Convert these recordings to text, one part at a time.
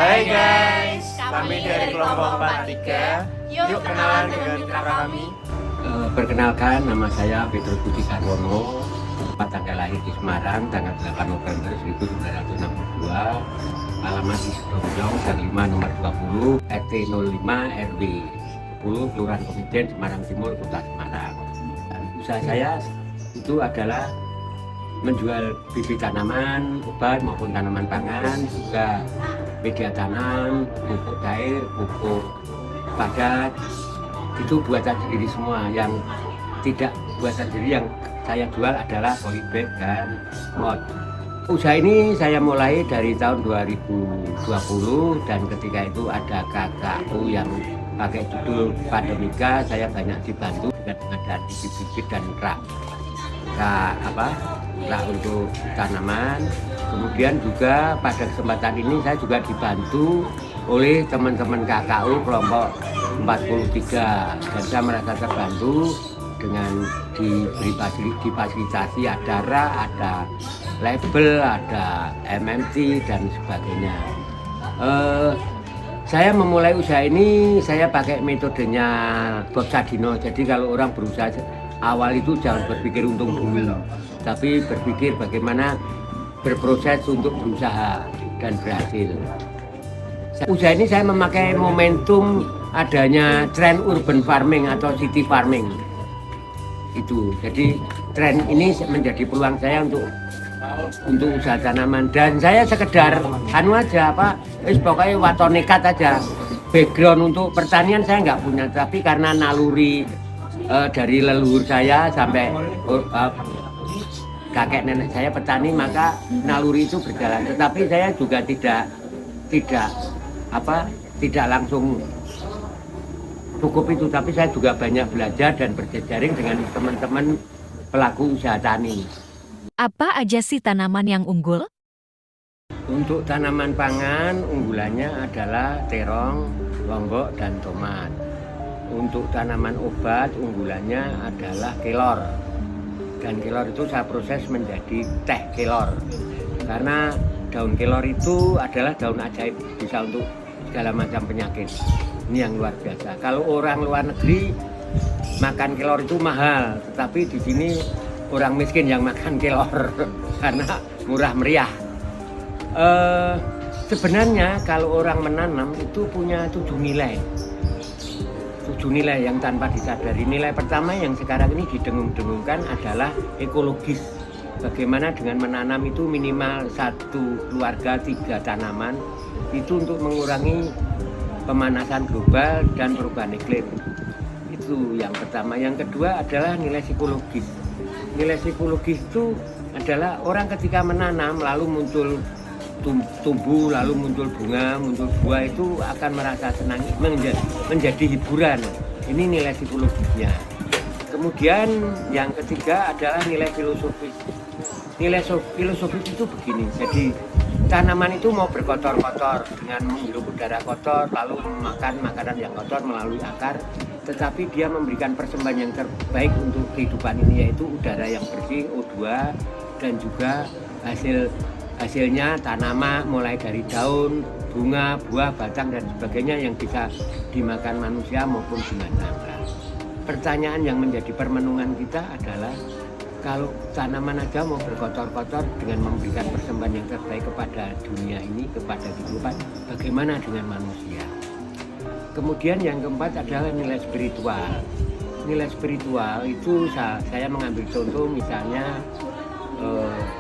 Hai guys, kami dari kelompok 43. Yuk kenalan dengan mitra kami. Perkenalkan, nama saya Petrus Budi Sarwono. Tanggal lahir di Semarang, tanggal 8 November 1962. Alamat di Sidoarjo, Gang 5 nomor 20, RT 05 RW 10, Kelurahan Komiden, Semarang Timur, Kota Semarang. Usaha saya itu adalah menjual bibit tanaman, obat maupun tanaman pangan, juga media tanam, pupuk cair, pupuk padat. Itu buatan sendiri semua. Yang tidak buatan sendiri yang saya jual adalah polybag dan mod. Usaha ini saya mulai dari tahun 2020, dan ketika itu ada KKU yang pakai judul Pandemika. Saya banyak dibantu dengan pengadaan bibit-bibit dan rak untuk tanaman. Kemudian juga pada kesempatan ini saya juga dibantu oleh teman-teman KKU kelompok 43, dan saya merasa terbantu dengan difasilitasi ada rak, ada label, ada MMT dan sebagainya. Saya memulai usaha ini saya pakai metodenya Bob Sadino. Jadi kalau orang berusaha awal itu jangan berpikir untung dulu, tapi berpikir bagaimana berproses untuk berusaha dan berhasil. Usaha ini saya memakai momentum adanya tren urban farming atau city farming. Itu jadi tren ini menjadi peluang saya untuk usaha tanaman, dan saya sekedar pokoknya waton nekat aja. Background untuk pertanian saya nggak punya, tapi karena naluri dari leluhur saya sampai kakek nenek saya petani, maka naluri itu berjalan. Tetapi saya juga tidak langsung cukup itu, tapi saya juga banyak belajar dan berjejaring dengan teman-teman pelaku usaha tani. Apa aja sih tanaman yang unggul? Untuk tanaman pangan, unggulannya adalah terong, lombok, dan tomat. Untuk tanaman obat, unggulannya adalah kelor. Dan kelor itu saya proses menjadi teh kelor. Karena daun kelor itu adalah daun ajaib, bisa untuk segala macam penyakit. Ini yang luar biasa. Kalau orang luar negeri makan kelor itu mahal, tetapi di sini orang miskin yang makan kelor karena murah meriah. Sebenarnya kalau orang menanam itu punya 7 nilai yang tanpa disadari. Nilai pertama yang sekarang ini didengung-dengungkan adalah ekologis. Bagaimana dengan menanam itu minimal satu keluarga 3 tanaman itu untuk mengurangi pemanasan global dan perubahan iklim. Itu yang pertama. Yang kedua adalah nilai psikologis. Nilai psikologis itu adalah orang ketika menanam lalu muncul tumbuh, lalu muncul bunga, muncul buah, itu akan merasa senang, menjadi hiburan. Ini nilai psikologisnya. Kemudian yang ketiga adalah nilai filosofis. Nilai filosofis itu begini, jadi tanaman itu mau berkotor-kotor dengan menghirup udara kotor, lalu makan makanan yang kotor melalui akar, tetapi dia memberikan persembahan yang terbaik untuk kehidupan ini, yaitu udara yang bersih, O2, dan juga hasilnya tanaman mulai dari daun, bunga, buah, batang, dan sebagainya yang bisa dimakan manusia maupun binatang. Pertanyaan yang menjadi permenungan kita adalah kalau tanaman aja mau berkotor-kotor dengan memberikan persembahan yang terbaik kepada dunia ini, kepada kehidupan, bagaimana dengan manusia? Kemudian yang keempat adalah nilai spiritual. Nilai spiritual itu saya mengambil contoh misalnya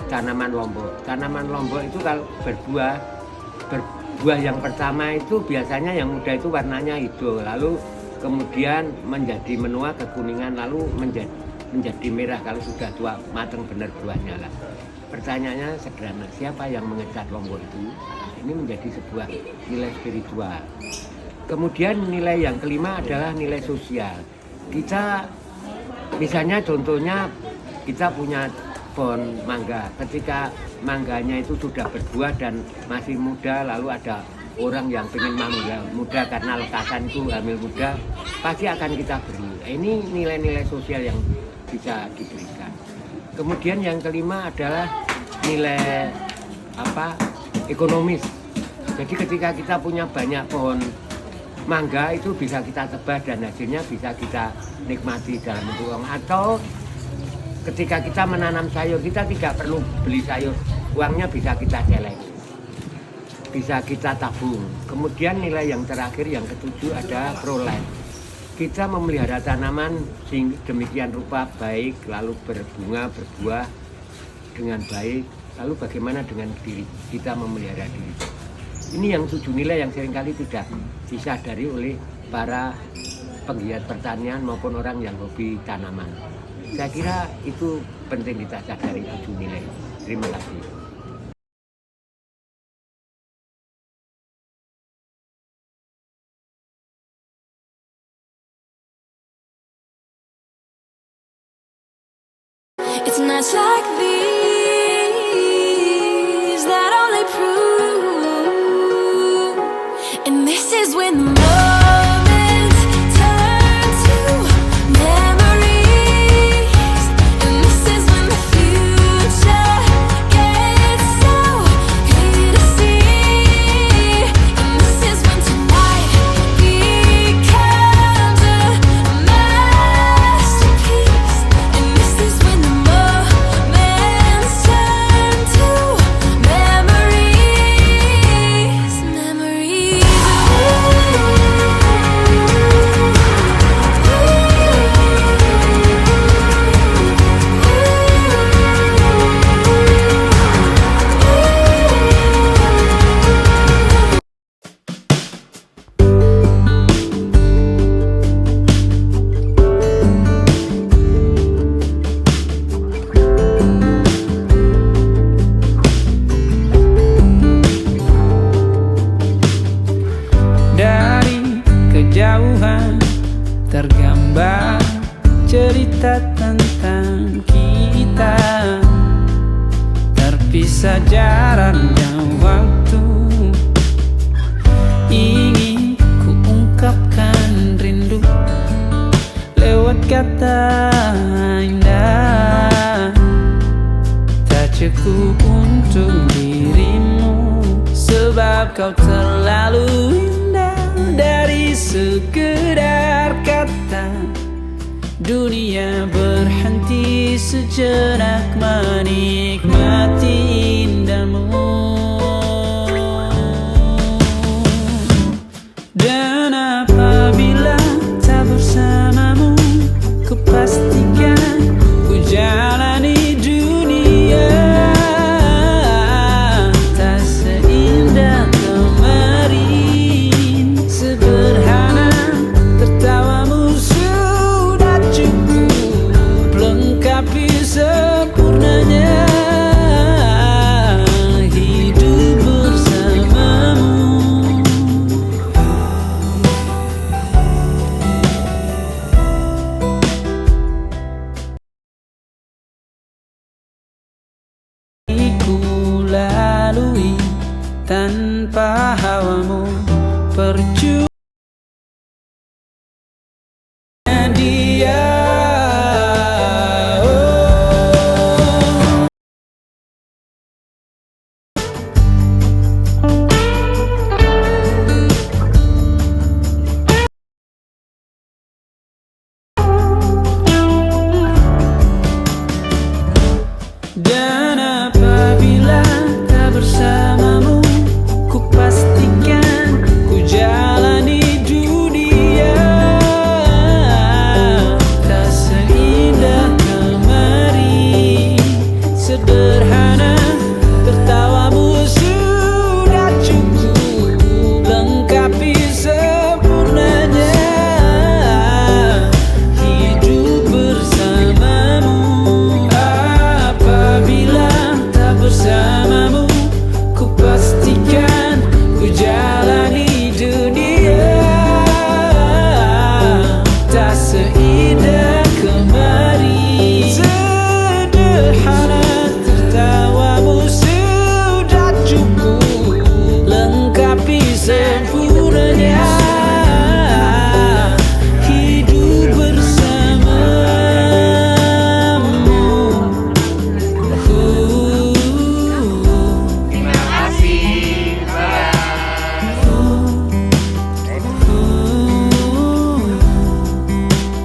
tanaman lombok. Tanaman lombok itu kalau berbuah yang pertama itu biasanya yang muda itu warnanya hijau, lalu kemudian menjadi menua kekuningan, lalu menjadi merah kalau sudah tua matang benar buahnya lah. Pertanyaannya sederhana, siapa yang mengecat lombok itu? Ini menjadi sebuah nilai spiritual. Kemudian nilai yang kelima adalah nilai sosial. Kita misalnya contohnya kita punya pohon mangga. Ketika mangganya itu sudah berbuah dan masih muda, lalu ada orang yang pengen mangga muda karena lekasan itu hamil muda, pasti akan kita beri. Ini nilai-nilai sosial yang bisa diberikan. Kemudian yang kelima adalah nilai ekonomis. Jadi ketika kita punya banyak pohon mangga itu bisa kita tebas dan hasilnya bisa kita nikmati dalam bentuk uang. Atau ketika kita menanam sayur, kita tidak perlu beli sayur, uangnya bisa kita celeng, bisa kita tabung. Kemudian nilai yang terakhir, yang ketujuh, ada ProLife. Kita memelihara tanaman demikian rupa baik, lalu berbunga, berbuah dengan baik. Lalu bagaimana dengan diri kita memelihara diri? Ini yang 7 nilai yang seringkali tidak disadari oleh para penggiat pertanian maupun orang yang hobi tanaman. Saya kira itu penting kita sadari 7 nilai. Terima kasih. It's nights like these that only prove, and this is when the moments turn to memories, and this is when the future gets so clear to see, and this is when tonight becomes a masterpiece, and this is when the moments turn to memories, memories. Dari kejauhan tergambar cerita tentang kita, terpisah jarak dan waktu. Ingin ku ungkapkan rindu lewat kata indah, tak cukup untuk dirimu, sebab kau terlalu indah. Dari sekedar kata, dunia berhenti sejenak menikmati indahmu. Dan apabila tak bersamamu, kupastikan ku jalani dunia tak seindah kemarin. Sederhana tertawamu sudah cukup lengkapi sempurnanya hidup bersamamu. Ku lalui tanpa hawamu percuma.